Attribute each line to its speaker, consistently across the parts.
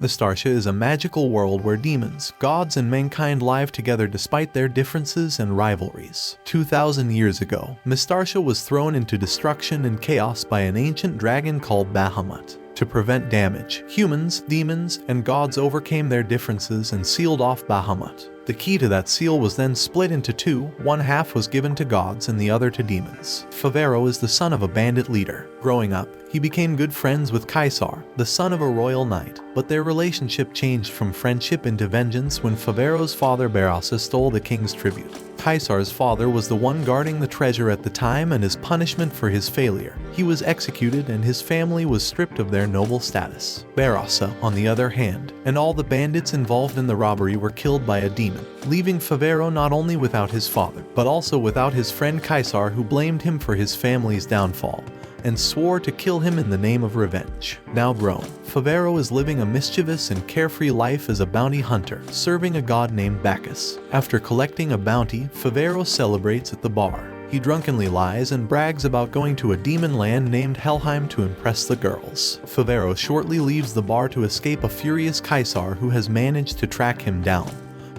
Speaker 1: Mistarcia is a magical world where demons, gods, and mankind live together despite their differences and rivalries. 2,000 years ago, Mistarcia was thrown into destruction and chaos by an ancient dragon called Bahamut. To prevent damage, humans, demons, and gods overcame their differences and sealed off Bahamut. The key to that seal was then split into two, one half was given to gods and the other to demons. Favero is the son of a bandit leader. Growing up, he became good friends with Kaisar, the son of a royal knight, but their relationship changed from friendship into vengeance when Favero's father Barassa stole the king's tribute. Kaisar's father was the one guarding the treasure at the time, and as punishment for his failure, he was executed and his family was stripped of their noble status. Barassa, on the other hand, and all the bandits involved in the robbery were killed by a demon, leaving Favero not only without his father, but also without his friend Kaisar, who blamed him for his family's downfall and swore to kill him in the name of revenge. Now grown, Favero is living a mischievous and carefree life as a bounty hunter, serving a god named Bacchus. After collecting a bounty, Favero celebrates at the bar. He drunkenly lies and brags about going to a demon land named Helheim to impress the girls. Favero shortly leaves the bar to escape a furious Kaisar who has managed to track him down.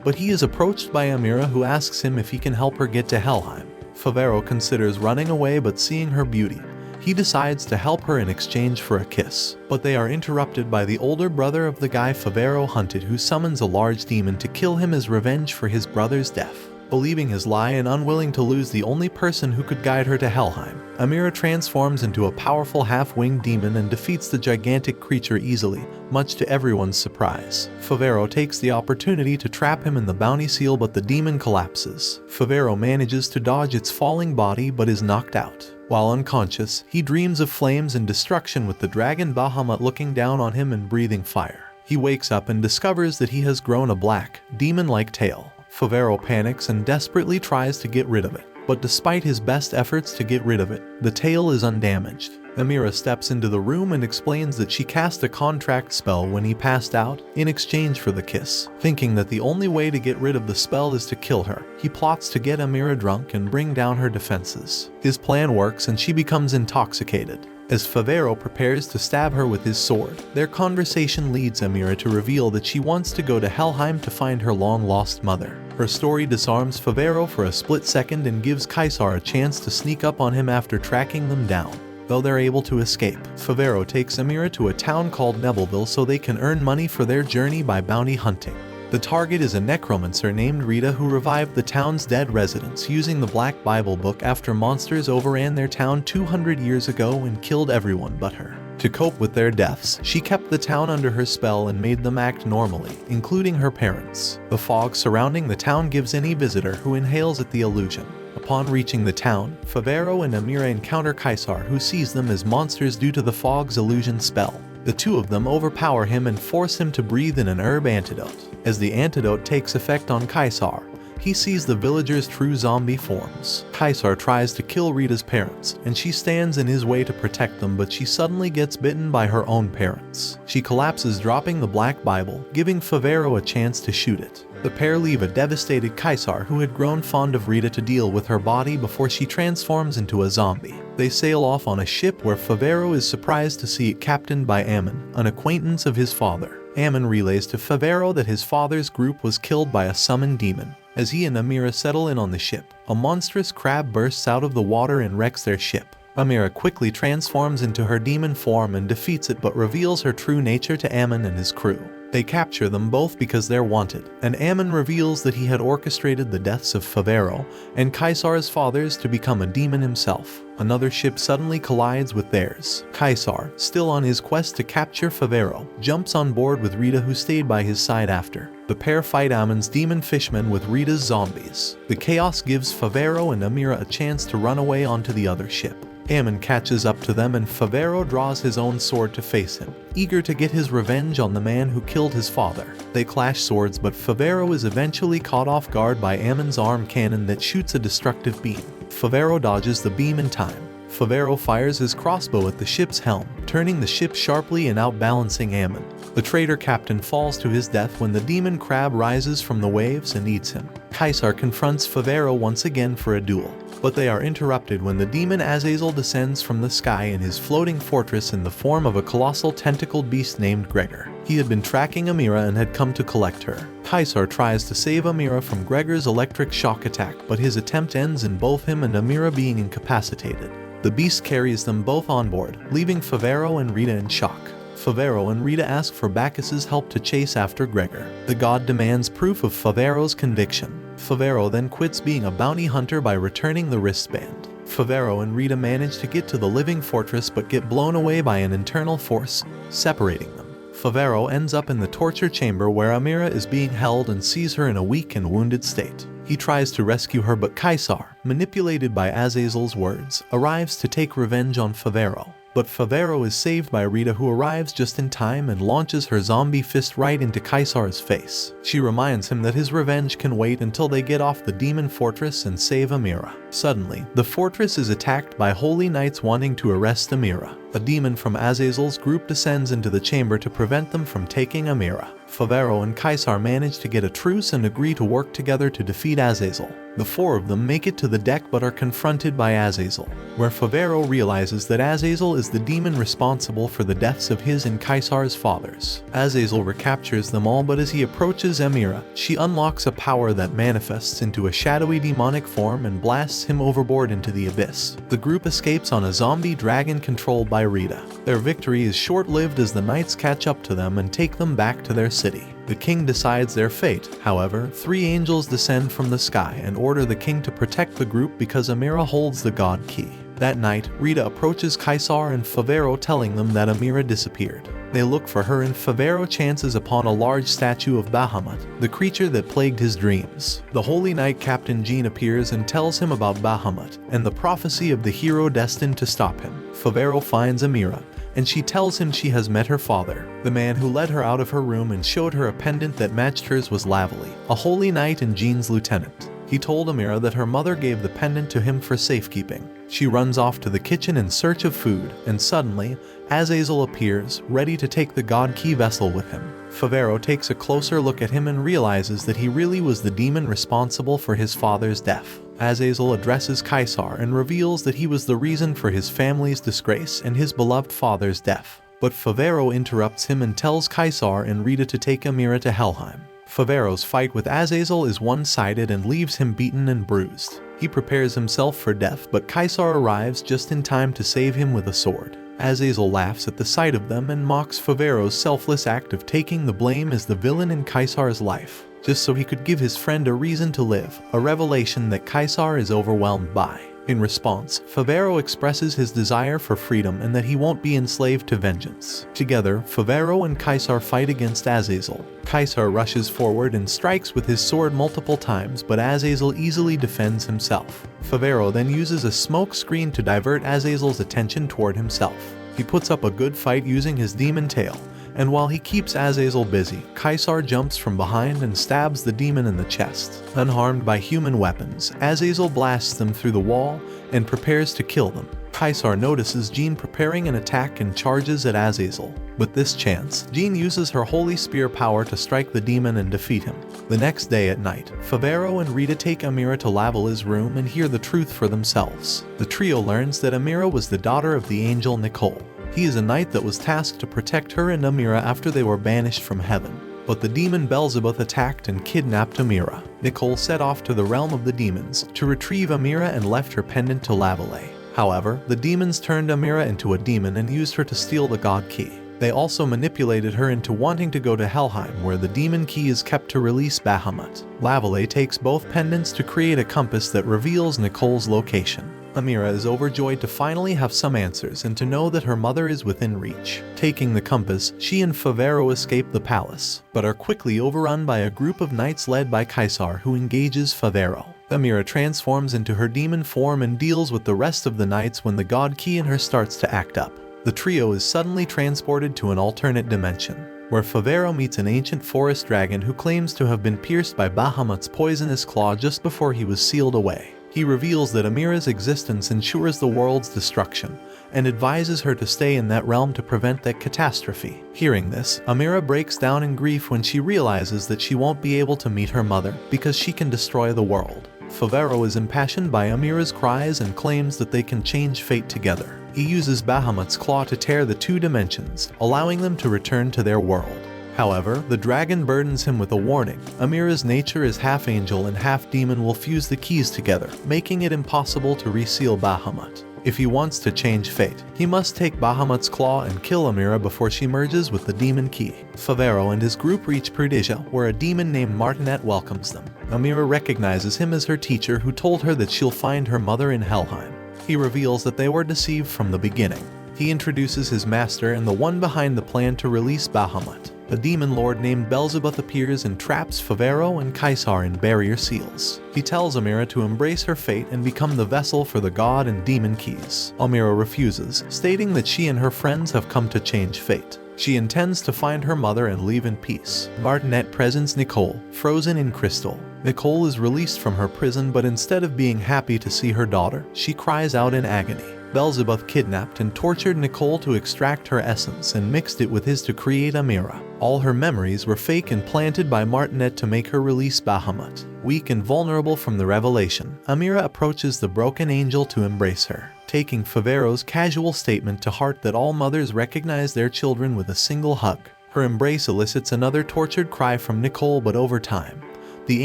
Speaker 1: But he is approached by Amira, who asks him if he can help her get to Helheim. Favero considers running away, but seeing her beauty, he decides to help her in exchange for a kiss. But they are interrupted by the older brother of the guy Favero hunted, who summons a large demon to kill him as revenge for his brother's death. Believing his lie and unwilling to lose the only person who could guide her to Helheim, Amira transforms into a powerful half-winged demon and defeats the gigantic creature easily, much to everyone's surprise. Favero takes the opportunity to trap him in the bounty seal, but the demon collapses. Favero manages to dodge its falling body but is knocked out. While unconscious, he dreams of flames and destruction, with the dragon Bahamut looking down on him and breathing fire. He wakes up and discovers that he has grown a black, demon-like tail. Favero panics and desperately tries to get rid of it, but despite his best efforts to get rid of it, the tail is undamaged. Amira steps into the room and explains that she cast a contract spell when he passed out, in exchange for the kiss. Thinking that the only way to get rid of the spell is to kill her, he plots to get Amira drunk and bring down her defenses. His plan works and she becomes intoxicated. As Favero prepares to stab her with his sword, their conversation leads Amira to reveal that she wants to go to Helheim to find her long-lost mother. Her story disarms Favero for a split second and gives Kaisar a chance to sneak up on him after tracking them down. Though they're able to escape, Favero takes Amira to a town called Neville so they can earn money for their journey by bounty hunting. The target is a necromancer named Rita, who revived the town's dead residents using the Black Bible book after monsters overran their town 200 years ago and killed everyone but her. To cope with their deaths, she kept the town under her spell and made them act normally, including her parents. The fog surrounding the town gives any visitor who inhales at the illusion. Upon reaching the town, Favero and Amira encounter Kaisar, who sees them as monsters due to the fog's illusion spell. The two of them overpower him and force him to breathe in an herb antidote. As the antidote takes effect on Kaisar, he sees the villagers' true zombie forms. Kaisar tries to kill Rita's parents, and she stands in his way to protect them, but she suddenly gets bitten by her own parents. She collapses, dropping the Black Bible, giving Favero a chance to shoot it. The pair leave a devastated Kaisar, who had grown fond of Rita, to deal with her body before she transforms into a zombie. They sail off on a ship where Favero is surprised to see it captained by Ammon, an acquaintance of his father. Ammon relays to Favero that his father's group was killed by a summoned demon. As he and Amira settle in on the ship, a monstrous crab bursts out of the water and wrecks their ship. Amira quickly transforms into her demon form and defeats it, but reveals her true nature to Ammon and his crew. They capture them both because they're wanted, and Ammon reveals that he had orchestrated the deaths of Favero and Kaisar's fathers to become a demon himself. Another ship suddenly collides with theirs. Kaisar, still on his quest to capture Favero, jumps on board with Rita, who stayed by his side after. The pair fight Ammon's demon fishmen with Rita's zombies. The chaos gives Favero and Amira a chance to run away onto the other ship. Ammon catches up to them and Favero draws his own sword to face him, eager to get his revenge on the man who killed his father. They clash swords, but Favero is eventually caught off guard by Ammon's arm cannon that shoots a destructive beam. Favero dodges the beam in time. Favero fires his crossbow at the ship's helm, turning the ship sharply and outbalancing Ammon. The traitor captain falls to his death when the demon crab rises from the waves and eats him. Kaisar confronts Favero once again for a duel, but they are interrupted when the demon Azazel descends from the sky in his floating fortress in the form of a colossal tentacled beast named Gregor. He had been tracking Amira and had come to collect her. Kaisar tries to save Amira from Gregor's electric shock attack, but his attempt ends in both him and Amira being incapacitated. The beast carries them both on board, leaving Favero and Rita in shock. Favero and Rita ask for Bacchus's help to chase after Gregor. The god demands proof of Favero's conviction. Favero then quits being a bounty hunter by returning the wristband. Favero and Rita manage to get to the living fortress but get blown away by an internal force, separating them. Favero ends up in the torture chamber where Amira is being held and sees her in a weak and wounded state. He tries to rescue her, but Kaisar, manipulated by Azazel's words, arrives to take revenge on Favero. But Favero is saved by Rita, who arrives just in time and launches her zombie fist right into Kaisar's face. She reminds him that his revenge can wait until they get off the demon fortress and save Amira. Suddenly, the fortress is attacked by holy knights wanting to arrest Amira. A demon from Azazel's group descends into the chamber to prevent them from taking Amira. Favero and Kaisar manage to get a truce and agree to work together to defeat Azazel. The four of them make it to the deck but are confronted by Azazel, where Favero realizes that Azazel is the demon responsible for the deaths of his and Kaisar's fathers. Azazel recaptures them all, but as he approaches Amira, she unlocks a power that manifests into a shadowy demonic form and blasts him overboard into the abyss. The group escapes on a zombie dragon controlled by Rita. Their victory is short-lived as the knights catch up to them and take them back to their city. The king decides their fate. However, 3 angels descend from the sky and order the king to protect the group because Amira holds the god key. That night, Rita approaches Kaisar and Favero, telling them that Amira disappeared. They look for her and Favero chances upon a large statue of Bahamut, the creature that plagued his dreams. The Holy Knight Captain Jean appears and tells him about Bahamut and the prophecy of the hero destined to stop him. Favero finds Amira, and she tells him she has met her father. The man who led her out of her room and showed her a pendant that matched hers was Lavely, a holy knight and Jean's lieutenant. He told Amira that her mother gave the pendant to him for safekeeping. She runs off to the kitchen in search of food, and suddenly, Azazel appears, ready to take the god key vessel with him. Favero takes a closer look at him and realizes that he really was the demon responsible for his father's death. Azazel addresses Kaisar and reveals that he was the reason for his family's disgrace and his beloved father's death. But Favero interrupts him and tells Kaisar and Rita to take Amira to Helheim. Favero's fight with Azazel is one-sided and leaves him beaten and bruised. He prepares himself for death, but Kaisar arrives just in time to save him with a sword. Azazel laughs at the sight of them and mocks Favero's selfless act of taking the blame as the villain in Kaisar's life, just so he could give his friend a reason to live, a revelation that Kaisar is overwhelmed by. In response, Favero expresses his desire for freedom and that he won't be enslaved to vengeance. Together, Favero and Kaisar fight against Azazel. Kaisar rushes forward and strikes with his sword multiple times, but Azazel easily defends himself. Favero then uses a smoke screen to divert Azazel's attention toward himself. He puts up a good fight using his demon tail, and while he keeps Azazel busy, Kaisar jumps from behind and stabs the demon in the chest. Unharmed by human weapons, Azazel blasts them through the wall and prepares to kill them. Kaisar notices Jean preparing an attack and charges at Azazel. With this chance, Jean uses her holy spear power to strike the demon and defeat him. The next day at night, Favero and Rita take Amira to Lavely's room and hear the truth for themselves. The trio learns that Amira was the daughter of the angel Nicole. He is a knight that was tasked to protect her and Amira after they were banished from heaven. But the demon Beelzebub attacked and kidnapped Amira. Nicole set off to the realm of the demons to retrieve Amira and left her pendant to Lavely. However, the demons turned Amira into a demon and used her to steal the god key. They also manipulated her into wanting to go to Helheim, where the demon key is kept to release Bahamut. Lavely takes both pendants to create a compass that reveals Nicole's location. Amira is overjoyed to finally have some answers and to know that her mother is within reach. Taking the compass, she and Favero escape the palace, but are quickly overrun by a group of knights led by Kaisar, who engages Favero. Amira transforms into her demon form and deals with the rest of the knights when the god key in her starts to act up. The trio is suddenly transported to an alternate dimension, where Favero meets an ancient forest dragon who claims to have been pierced by Bahamut's poisonous claw just before he was sealed away. He reveals that Amira's existence ensures the world's destruction, and advises her to stay in that realm to prevent that catastrophe. Hearing this, Amira breaks down in grief when she realizes that she won't be able to meet her mother because she can destroy the world. Favero is impassioned by Amira's cries and claims that they can change fate together. He uses Bahamut's claw to tear the 2 dimensions, allowing them to return to their world. However, the dragon burdens him with a warning. Amira's nature as half angel and half demon will fuse the keys together, making it impossible to reseal Bahamut. If he wants to change fate, he must take Bahamut's claw and kill Amira before she merges with the demon key. Favero and his group reach Perdicia, where a demon named Martinet welcomes them. Amira recognizes him as her teacher who told her that she'll find her mother in Helheim. He reveals that they were deceived from the beginning. He introduces his master and the one behind the plan to release Bahamut. A demon lord named Beelzebub appears and traps Favero and Kaisar in barrier seals. He tells Amira to embrace her fate and become the vessel for the god and demon keys. Amira refuses, stating that she and her friends have come to change fate. She intends to find her mother and leave in peace. Martinet presents Nicole, frozen in crystal. Nicole is released from her prison, but instead of being happy to see her daughter, she cries out in agony. Beelzebub kidnapped and tortured Nicole to extract her essence and mixed it with his to create Amira. All her memories were fake and planted by Martinet to make her release Bahamut. Weak and vulnerable from the revelation, Amira approaches the broken angel to embrace her, taking Favero's casual statement to heart that all mothers recognize their children with a single hug. Her embrace elicits another tortured cry from Nicole, but over time, the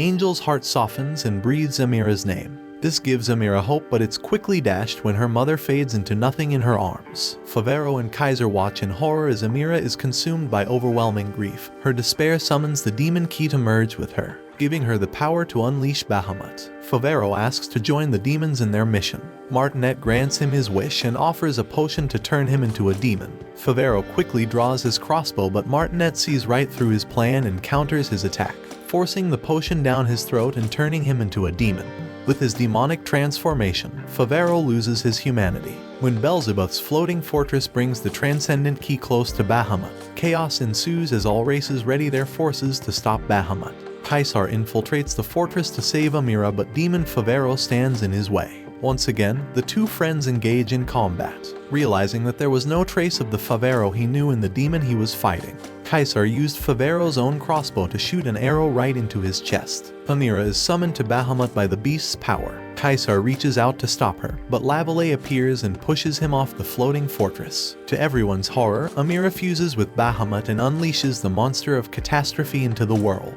Speaker 1: angel's heart softens and breathes Amira's name. This gives Amira hope, but it's quickly dashed when her mother fades into nothing in her arms. Favero and Kaiser watch in horror as Amira is consumed by overwhelming grief. Her despair summons the demon key to merge with her, giving her the power to unleash Bahamut. Favero asks to join the demons in their mission. Martinet grants him his wish and offers a potion to turn him into a demon. Favero quickly draws his crossbow, but Martinet sees right through his plan and counters his attack, forcing the potion down his throat and turning him into a demon. With his demonic transformation, Favero loses his humanity. When Beelzebub's floating fortress brings the transcendent key close to Bahamut, chaos ensues as all races ready their forces to stop Bahamut. Kaisar infiltrates the fortress to save Amira, but demon Favero stands in his way. Once again, the two friends engage in combat, realizing that there was no trace of the Favero he knew in the demon he was fighting. Kaisar used Favero's own crossbow to shoot an arrow right into his chest. Amira is summoned to Bahamut by the beast's power. Kaisar reaches out to stop her, but Lavalley appears and pushes him off the floating fortress. To everyone's horror, Amira fuses with Bahamut and unleashes the monster of catastrophe into the world.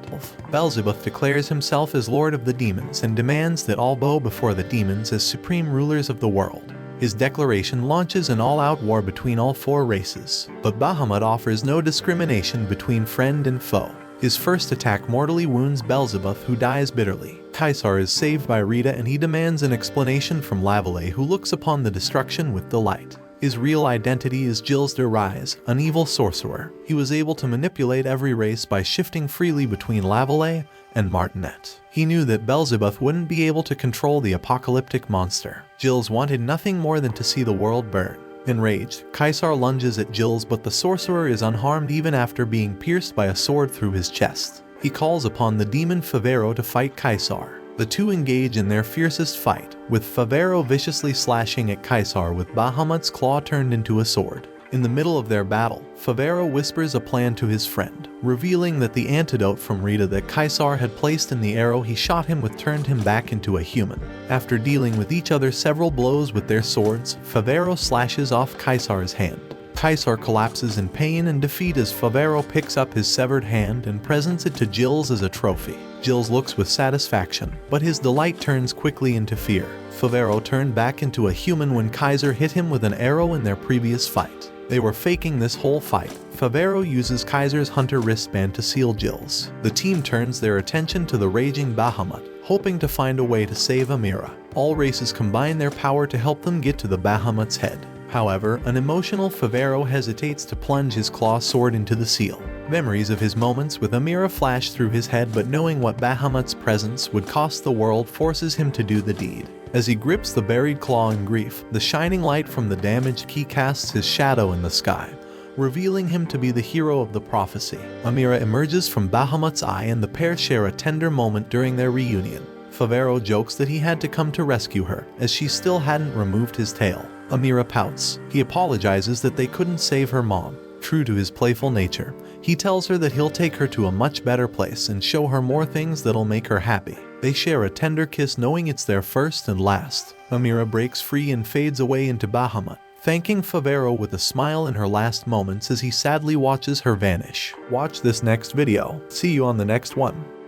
Speaker 1: Beelzebub declares himself as Lord of the Demons and demands that all bow before the demons as supreme rulers of the world. His declaration launches an all-out war between all four races, but Bahamut offers no discrimination between friend and foe. His first attack mortally wounds Beelzebub, who dies bitterly. Kaisar is saved by Rita and he demands an explanation from Lavalley, who looks upon the destruction with delight. His real identity is Gilles de Rise, an evil sorcerer. He was able to manipulate every race by shifting freely between Lavalley and Martinet. He knew that Beelzebub wouldn't be able to control the apocalyptic monster. Gilles wanted nothing more than to see the world burn. Enraged, Kaisar lunges at Gilles, but the sorcerer is unharmed even after being pierced by a sword through his chest. He calls upon the demon Favero to fight Kaisar. The two engage in their fiercest fight, with Favero viciously slashing at Kaisar with Bahamut's claw turned into a sword. In the middle of their battle, Favero whispers a plan to his friend, revealing that the antidote from Rita that Kaisar had placed in the arrow he shot him with turned him back into a human. After dealing with each other several blows with their swords, Favero slashes off Kaisar's hand. Kaisar collapses in pain and defeat as Favero picks up his severed hand and presents it to Gilles as a trophy. Gilles looks with satisfaction, but his delight turns quickly into fear. Favero turned back into a human when Kaisar hit him with an arrow in their previous fight. They were faking this whole fight. Favero uses Kaisar's hunter wristband to seal Gilles. The team turns their attention to the raging Bahamut, hoping to find a way to save Amira. All races combine their power to help them get to the Bahamut's head. However, an emotional Favero hesitates to plunge his claw sword into the seal. Memories of his moments with Amira flash through his head, but knowing what Bahamut's presence would cost the world forces him to do the deed. As he grips the buried claw in grief, the shining light from the damaged key casts his shadow in the sky, revealing him to be the hero of the prophecy. Amira emerges from Bahamut's eye and the pair share a tender moment during their reunion. Favero jokes that he had to come to rescue her, as she still hadn't removed his tail. Amira pouts. He apologizes that they couldn't save her mom. True to his playful nature, he tells her that he'll take her to a much better place and show her more things that'll make her happy. They share a tender kiss knowing it's their first and last. Amira breaks free and fades away into Bahamut. thanking Favero with a smile in her last moments as he sadly watches her vanish. Watch this next video. See you on the next one.